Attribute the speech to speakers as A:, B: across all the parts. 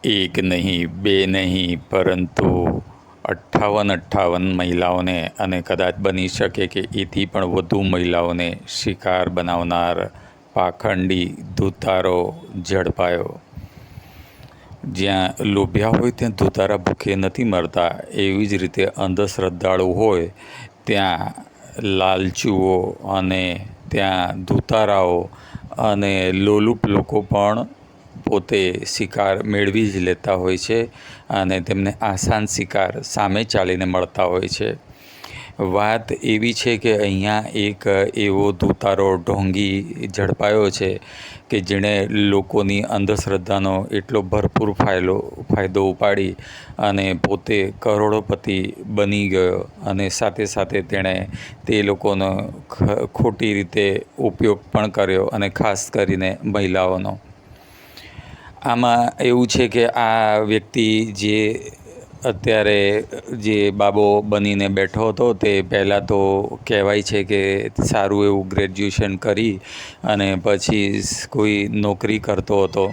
A: એક નહીં, બે નહીં, પરંતુ 58 મહિલાઓને અને કદાચ બની શકે કે એથી પણ વધુ મહિલાઓને શિકાર બનાવનાર પાખંડી ધૂતારો ઝડપાયો। જ્યાં લોભ્યા હોય ત્યાં ધૂતારા ભૂખે નથી મરતા, એવી જ રીતે અંધશ્રદ્ધાળુ હોય ત્યાં લાલચુઓ અને ત્યાં ધૂતારાઓ અને લોલુપ લોકો પણ પોતે શિકાર મેળવી જ લેતા હોય છે અને તેમને આસાન શિકાર સામે ચાલીને મળતા હોય છે। વાત એવી છે કે અહીંયા એક એવો ધૂતારો ઢોંગી ઝડપાયો છે કે જેણે લોકોની અંધશ્રદ્ધાનો એટલો ભરપૂર ફાયદો ઉપાડી અને પોતે કરોડોપતિ બની ગયો અને સાથે સાથે તેણે તે લોકોનો ખોટી રીતે ઉપયોગ પણ કર્યો અને ખાસ કરીને મહિલાઓનો। આમાં એવું છે કે આ વ્યક્તિ જે અત્યારે જે બાબો બનીને બેઠો હતો તે પહેલાં તો કહેવાય છે કે સારું એવું ગ્રેજ્યુએશન કરી અને પછી કોઈ નોકરી કરતો હતો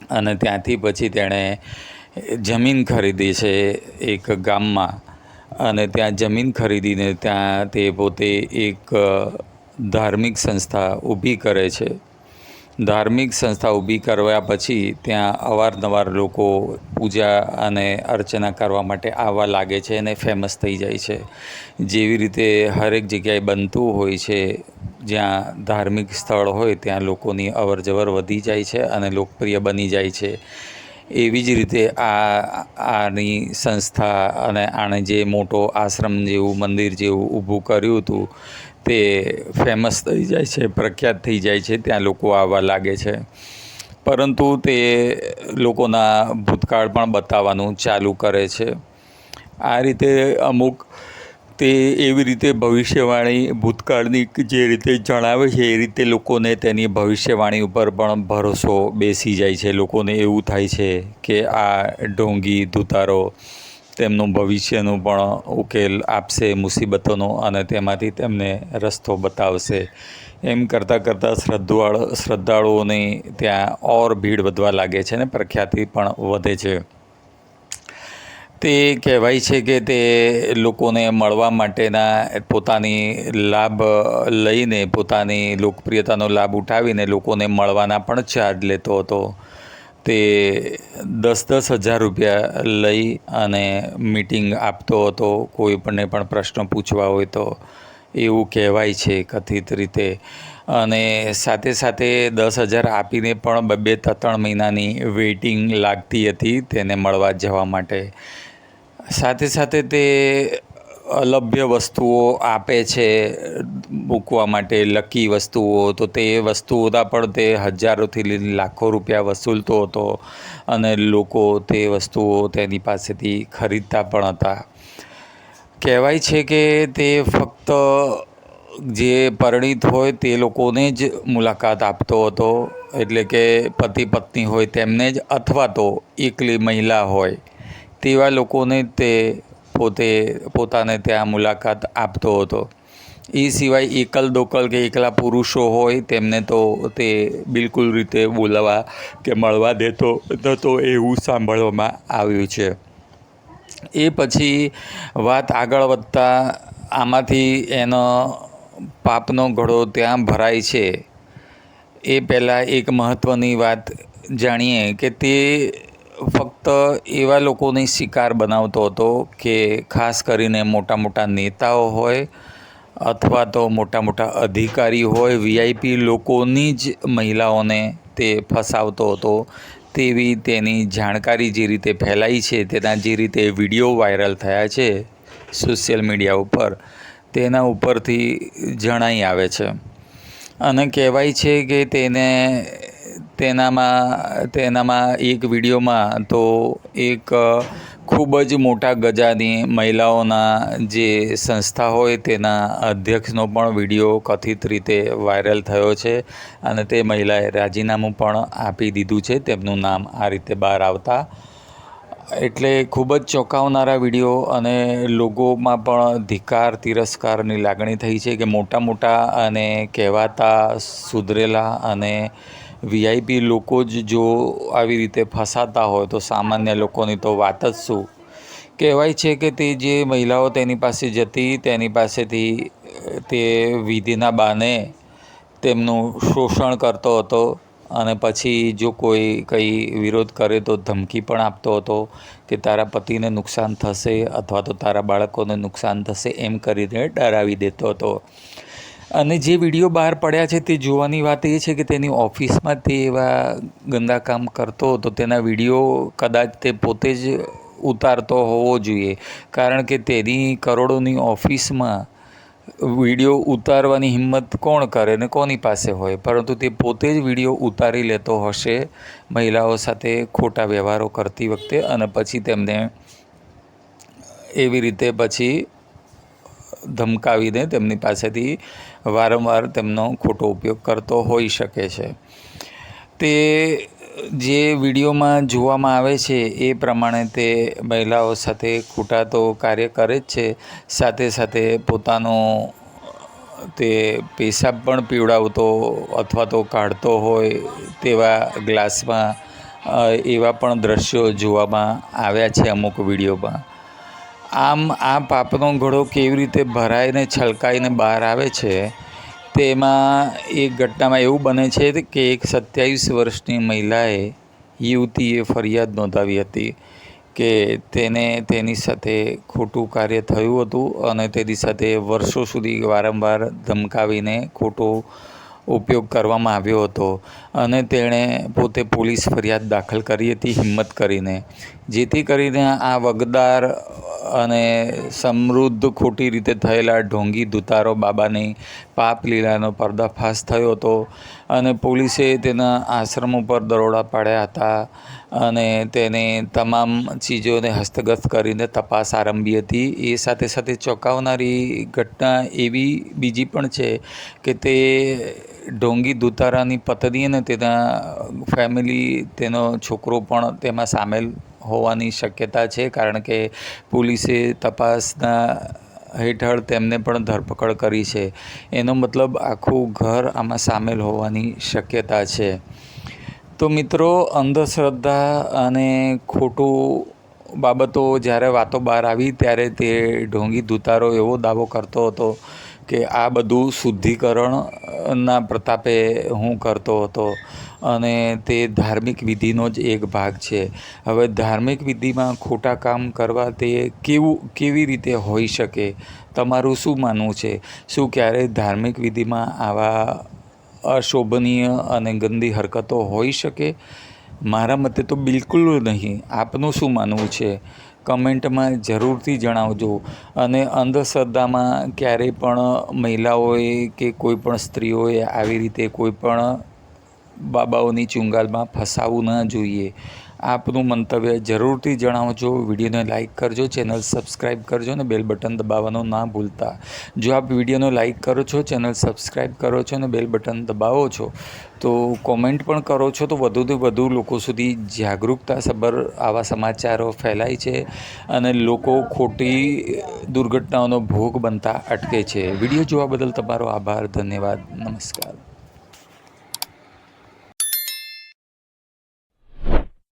A: અને ત્યાંથી પછી તેણે જમીન ખરીદી છે એક ગામમાં અને ત્યાં જમીન ખરીદીને ત્યાં તે પોતે એક ધાર્મિક સંસ્થા ઊભી કરે છે। ધાર્મિક સંસ્થા ઊભી કરવા પછી ત્યાં અવારનવાર લોકો પૂજા અને અર્ચના કરવા માટે આવવા લાગે છે અને ફેમસ થઈ જાય છે। જેવી રીતે હરેક જગ્યાએ બનતું હોય છે, જ્યાં ધાર્મિક સ્થળ હોય ત્યાં લોકોની અવરજવર વધી જાય છે અને લોકપ્રિય બની જાય છે। એવી જ રીતે આની સંસ્થા અને આણે જે મોટો આશ્રમ જેવું મંદિર જેવું ઊભું કર્યું હતું તે ફેમસ થઈ જાય છે, પ્રખ્યાત થઈ જાય છે, ત્યાં લોકો આવવા લાગે છે। પરંતુ તે લોકોના ભૂતકાળ પણ બતાવવાનું ચાલુ કરે છે। આ રીતે અમુક તે એવી રીતે ભવિષ્યવાણી ભૂતકાળની જે રીતે જણાવે છે એ રીતે લોકોને તેની ભવિષ્યવાણી ઉપર પણ ભરોસો બેસી જાય છે। લોકોને એવું થાય છે કે આ ઢોંગી ધૂતારો તેમનું ભવિષ્યનું પણ ઉકેલ આપશે મુસીબતોનો અને તેમાંથી તેમને રસ્તો બતાવશે। એમ કરતાં કરતાં શ્રદ્ધાળુઓની ત્યાં ઓર ભીડ વધવા લાગે છે અને પ્રખ્યાતિ પણ વધે છે। તે કહેવાય છે કે તે લોકોને મળવા માટેના પોતાની લાભ લઈને પોતાની લોકપ્રિયતાનો લાભ ઉઠાવીને લોકોને મળવાના પણ ચાર્જ લેતો હતો। તે 10,000 રૂપિયા લઈ અને મીટિંગ આપતો હતો કોઈપણને પણ પ્રશ્ન પૂછવા હોય તો, એવું કહેવાય છે કથિત રીતે। અને સાથે સાથે 10,000 આપીને પણ 2-3 મહિનાની વેઇટિંગ લાગતી હતી તેને મળવા જવા માટે। સાથે સાથે તે અલભ્ય વસ્તુઓ આપે છે મૂકવા માટે, લકી વસ્તુઓ, તો તે વસ્તુઓના પણ તે હજારોથી લઈને લાખો રૂપિયા વસૂલતો હતો અને લોકો તે વસ્તુઓ તેની પાસેથી ખરીદતા પણ હતા। કહેવાય છે કે તે ફક્ત જે પરિણીત હોય તે લોકોને જ મુલાકાત આપતો હતો, એટલે કે પતિ પત્ની હોય તેમને જ, અથવા તો એકલી મહિલા હોય તેવા લોકોને તે પોતાને ત્યાં મુલાકાત આપતો હતો। એ સિવાય એકલ દોકલ કે એકલા પુરુષો હોય તેમને તો તે બિલકુલ રીતે બોલાવવા કે મળવા દેતો નહોતો, એવું સાંભળવામાં આવ્યું છે। એ પછી વાત આગળ વધતાં આમાંથી એનો પાપનો ઘડો ત્યાં ભરાય છે એ પહેલાં એક મહત્ત્વની વાત જાણીએ કે તે ફક્ત એવા લોકોની શિકાર બનાવતો હતો કે ખાસ કરીને મોટા મોટા નેતાઓ હોય અથવા તો મોટા મોટા અધિકારી હોય, VIP લોકોની જ મહિલાઓને તે ફસાવતો હતો। તેવી તેની જાણકારી જે રીતે ફેલાઈ છે, તેના જે રીતે વિડીયો વાયરલ થયા છે સોશિયલ મીડિયા ઉપર, તેના ઉપરથી જણાઈ આવે છે। અને કહેવાય છે કે તેનામાં એક વિડીયોમાં તો એક ખૂબ જ મોટા ગજાની મહિલાઓના જે સંસ્થા હોય તેના અધ્યક્ષનો પણ વિડીયો કથિત રીતે વાયરલ થયો છે અને તે મહિલાએ રાજીનામું પણ આપી દીધું છે તેમનું નામ આ રીતે બહાર આવતા। એટલે ખૂબ જ ચોંકાવનારા વિડીયો અને લોકોમાં પણ ધિક્કાર તિરસ્કારની લાગણી થઈ છે કે મોટા મોટા અને કહેવાતા સુધરેલા અને VIP લોકો જ જો આવી રીતે ફસાતા હોય તો સામાન્ય લોકોની તો વાત જ શું. કહેવાય છે કે તે જે મહિલાઓ તેની પાસે જતી તેની પાસેથી તે વિધિના બહાને તેમનું શોષણ કરતો હતો અને પછી જો કોઈ કંઈ વિરોધ કરે તો ધમકી પણ આપતો હતો કે તારા પતિને નુકસાન થશે અથવા તો તારા બાળકોને નુકસાન થશે એમ કરીને ડરાવી દેતો હતો. અને જે વિડીયો બહાર પડ્યા છે તે જોવાની વાત એ છે કે તેની ઓફિસમાં તે એવા ગંદા કામ કરતો હતો. તેના વિડીયો કદાચ તે પોતે જ ઉતારતો હોવો જોઈએ, કારણ કે તેની કરોડોની ઓફિસમાં વિડીયો ઉતારવાની હિંમત કોણ કરે ને કોની પાસે હોય, પરંતુ તે પોતે જ વિડીયો ઉતારી લેતો હશે મહિલાઓ સાથે ખોટા વ્યવહારો કરતી વખતે અને પછી તેમને એવી રીતે પછી ધમકાવીને તેમની પાસેથી વારંવાર તેમનો ખોટો ઉપયોગ કરતો હોઈ શકે છે. તે જે વિડીયોમાં જોવામાં આવે છે એ પ્રમાણે તે મહિલાઓ સાથે ખોટા તો કાર્ય કરે જ છે, સાથે સાથે પોતાનો તે પેશાબ પણ પીવડાવતો અથવા તો કાઢતો હોય તેવા ગ્લાસમાં એવા પણ દ્રશ્યો જોવામાં આવ્યા છે અમુક વિડીયોમાં. આમ આ પાપનો ઘડો કેવી રીતે ભરાઈને છલકાઈને બહાર આવે છે તેમાં એક ઘટનામાં એવું બને છે કે એક 27 વર્ષની મહિલાએ યુવતીએ ફરિયાદ નોંધાવી હતી કે તેની સાથે ખોટું કાર્ય થયું હતું અને તેની સાથે વર્ષો સુધી વારંવાર ધમકાવીને ખોટો ઉપયોગ કરવામાં આવ્યો હતો અને તેણે પોતે પોલીસ ફરિયાદ દાખલ કરી હતી હિંમત કરીને, જેથી કરીને આ વગદાર અને સમૃદ્ધ ખોટી રીતે થયેલા ઢોંગી ધુતારો બાબાની પાપ લીલાનો પર્દાફાશ થયો હતો અને પોલીસે તેના આશ્રમ ઉપર દરોડા પાડ્યા હતા અને તેની તમામ ચીજોને હસ્તગત કરીને તપાસ આરંભી હતી. એ સાથે સાથે ચોંકાવનારી ઘટના એવી બીજી પણ છે કે તે ઢોંગી ધુતારાની પત્ની અને તેના ફેમિલી, તેનો છોકરો પણ તેમાં સામેલ હોવાની શક્યતા છે, કારણ કે પોલીસે તપાસના હેઠળ તેમને પણ ધરપકડ કરી છે. એનો મતલબ આખું ઘર આમાં સામેલ હોવાની શક્યતા છે. તો મિત્રો, અંધશ્રદ્ધા અને ખોટું બાબતો જ્યારે વાતો બહાર આવી ત્યારે તે ઢોંગી ધુતારો એવો દાવો કરતો હતો કે આ બધું શુદ્ધિકરણના પ્રતાપે હું કરતો હતો અને તે ધાર્મિક વિધિનો જ એક ભાગ છે. હવે ધાર્મિક વિધિમાં ખોટા કામ કરવા તે કેવી રીતે હોઈ શકે? તમારું શું માનવું છે? શું ક્યારેય ધાર્મિક વિધિમાં આવા અશોભનીય અને ગંદી હરકતો હોઈ શકે? મારા મતે તો બિલકુલ નહીં. આપનું શું માનવું છે? કમેન્ટમાં જરૂરથી જણાવજો. અને અંધશ્રદ્ધામાં ક્યારેય પણ મહિલાઓએ કે કોઈ પણ સ્ત્રીઓએ આવી રીતે કોઈ પણ બાબાઓની ચુંગાલમાં ફસાવવું ન જોઈએ. આપનું મંતવ્ય જરૂરથી જણાવજો. વિડીયોને લાઇક કરજો, ચેનલ સબસ્ક્રાઈબ કરજો અને બેલ બટન દબાવવાનું ના ભૂલતા. જો આપ વિડીયોને લાઇક કરો છો, ચેનલ સબસ્ક્રાઈબ કરો છો અને બેલ બટન દબાવો છો તો કોમેન્ટ પણ કરો છો તો વધુથી વધુ લોકો સુધી જાગૃતતાસભર આવા સમાચારો ફેલાય છે અને લોકો ખોટી દુર્ઘટનાઓનો ભોગ બનતા અટકે છે. વિડીયો જોવા બદલ તમારો આભાર. ધન્યવાદ. નમસ્કાર.